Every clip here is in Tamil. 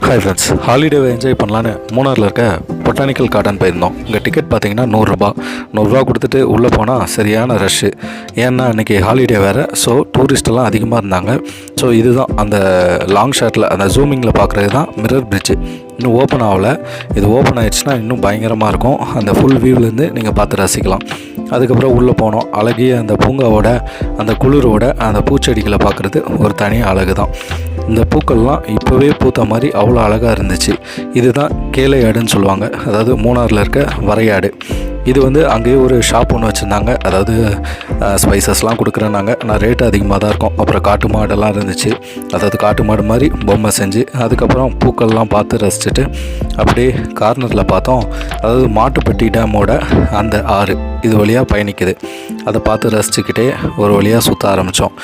ஹாய் ஃப்ரெண்ட்ஸ், ஹாலிடேவை என்ஜாய் பண்ணலான்னு மூணாரில் இருக்க பொட்டானிக்கல் கார்டன் போயிருந்தோம். இங்கே டிக்கெட் பார்த்தீங்கன்னா நூறுரூவா கொடுத்துட்டு உள்ளே போனால் சரியான ரஷ்ஷு. ஏன்னா அன்றைக்கி ஹாலிடே வேறு, ஸோ டூரிஸ்டெல்லாம் அதிகமாக இருந்தாங்க. ஸோ இதுதான் அந்த லாங் ஷாட்டில் அந்த ஜூமிங்கில் பார்க்குறது தான் மிரர் பிரிட்ஜு. இன்னும் ஓப்பன் ஆகலை. இது ஓப்பன் ஆகிடுச்சுன்னா இன்னும் பயங்கரமாக இருக்கும். அந்த ஃபுல் வியூவிலேருந்து நீங்கள் பார்த்து ரசிக்கலாம். அதுக்கப்புறம் உள்ளே போனோம். அழகிய அந்த பூங்காவோட அந்த குளிரோட அந்த பூச்செடிகளை பார்க்குறது ஒரு தனி அழகு தான். இந்த பூக்கள்லாம் இப்போவே பூத்த மாதிரி அவ்வளோ அழகாக இருந்துச்சு. இதுதான் கேளையாடுன்னு சொல்லுவாங்க, அதாவது மூணாரில் இருக்க வரையாடு. இது அங்கேயே ஒரு ஷாப் ஒன்று வச்சுருந்தாங்க. அதாவது ஸ்பைசஸ்லாம் கொடுக்குறேன்னாங்க. நான் ரேட்டு அதிகமாக தான் இருக்கும். அப்புறம் காட்டு மாடெல்லாம் இருந்துச்சு. அதாவது காட்டு மாடு மாதிரி பொம்மை செஞ்சு, அதுக்கப்புறம் பூக்கள்லாம் பார்த்து ரசிச்சுட்டு அப்படியே கார்னரில் பார்த்தோம். அதாவது மாட்டுப்பட்டி டேமோட அந்த ஆறு இது வழியாக பயணிக்குது. அதை பார்த்து ரசிச்சுக்கிட்டே ஒரு வழியாக சுற்ற ஆரம்பித்தோம்.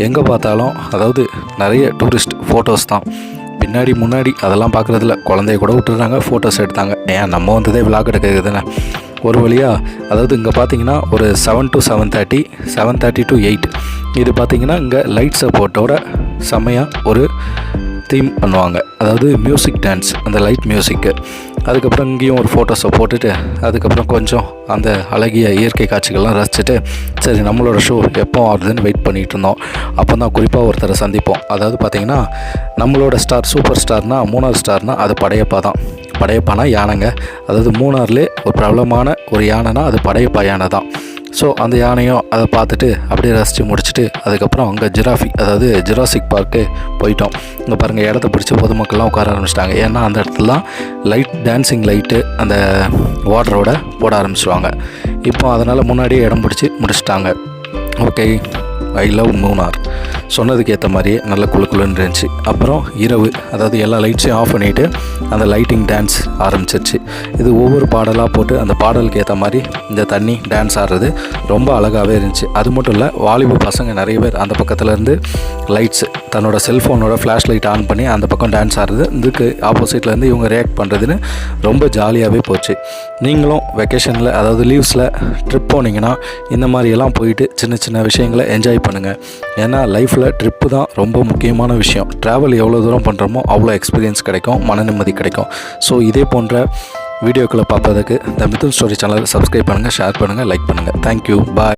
எங்கே பார்த்தாலும் அதாவது நிறைய டூரிஸ்ட் ஃபோட்டோஸ் தான். பின்னாடி முன்னாடி அதெல்லாம் பார்க்குறதில்ல. குழந்தைய கூட விட்டுறாங்க, ஃபோட்டோஸ் எடுத்தாங்க. ஏன் நம்ம வந்ததே விளாக் எடுக்கிறது தானே. ஒரு வழியாக அதாவது இங்கே பார்த்தீங்கன்னா ஒரு 7 to 7:30, 7:30 to 8 இது பார்த்திங்கன்னா இங்கே லைட் சப்போர்ட்டோட செம்மையாக ஒரு தீம் பண்ணுவாங்க. அதாவது மியூசிக் டான்ஸ், அந்த லைட் மியூசிக்கு. அதுக்கப்புறம் இங்கேயும் ஒரு ஃபோட்டோஸை போட்டுட்டு அதுக்கப்புறம் கொஞ்சம் அந்த அழகிய இயற்கை காட்சிகள்லாம் ரசிச்சுட்டு சரி நம்மளோட ஷோ எப்போ ஆகுதுன்னு வெயிட் பண்ணிகிட்டு இருந்தோம். அப்போ தான் குறிப்பாக ஒருத்தரை சந்திப்போம். அதாவது பார்த்திங்கன்னா நம்மளோட ஸ்டார், சூப்பர் ஸ்டார்னால் மூணார் ஸ்டார்னால் அது படையப்பா தான். படையப்பானா யானைங்க. அதாவது மூணார்லேயே ஒரு பிரபலமான ஒரு யானைனா அது படையப்பா யானை தான். ஸோ அந்த யானையும் அதை பார்த்துட்டு அப்படியே ரசித்து முடிச்சுட்டு அதுக்கப்புறம் அங்கே அதாவது ஜுராசிக் பார்க்கு போயிட்டோம். இங்கே பாருங்கள், இடத்த பிடிச்சி பொதுமக்கள்லாம் உட்கார ஆரம்பிச்சிட்டாங்க. ஏன்னா அந்த இடத்துலலாம் டான்ஸிங் லைட்டு அந்த வாட்டரோட போட ஆரம்பிச்சிடுவாங்க. இப்போ அதனால் முன்னாடியே இடம் பிடிச்சி முடிச்சிட்டாங்க. Okay, I love Munnar. சொன்னதுக்கு ஏற்ற மாதிரியே நல்ல குழுன்னு இருந்துச்சு. அப்புறம் இரவு, அதாவது எல்லா லைட்ஸையும் ஆஃப் பண்ணிவிட்டு அந்த லைட்டிங் டான்ஸ் ஆரம்பிச்சிருச்சு. இது ஒவ்வொரு பாடலாக போட்டு அந்த பாடலுக்கு ஏற்ற மாதிரி இந்த தண்ணி டான்ஸ் ஆடுறது ரொம்ப அழகாகவே இருந்துச்சு. அது மட்டும் இல்லை, வாலிப பசங்க நிறைய பேர் அந்த பக்கத்துலேருந்து லைட்ஸ் தன்னோட செல்ஃபோனோட ஃப்ளாஷ் லைட் ஆன் பண்ணி அந்த பக்கம் டான்ஸ் ஆடுறது, இதுக்கு ஆப்போசிட்லேருந்து இவங்க ரியாக்ட் பண்ணுறதுன்னு ரொம்ப ஜாலியாகவே போச்சு. நீங்களும் வெக்கேஷனில் அதாவது லீவ்ஸில் ட்ரிப் போனீங்கன்னா இந்த மாதிரியெல்லாம் போயிட்டு சின்ன சின்ன விஷயங்களை என்ஜாய் பண்ணுங்கள். ஏன்னா லைஃப்பில் ட்ரிப்பு தான் ரொம்ப முக்கியமான விஷயம். ட்ராவல் எவ்வளோ தூரம் பண்ணுறோமோ அவ்வளோ எக்ஸ்பீரியன்ஸ் கிடைக்கும், மன நிம்மதி கிடைக்கும். ஸோ இதே போன்ற வீடியோக்களை பார்ப்பதற்கு த மிதுன் ஸ்டோரி சேனலை சப்ஸ்கிரைப் பண்ணுங்கள், ஷேர் பண்ணுங்கள், லைக் பண்ணுங்கள். தேங்க்யூ, பாய்.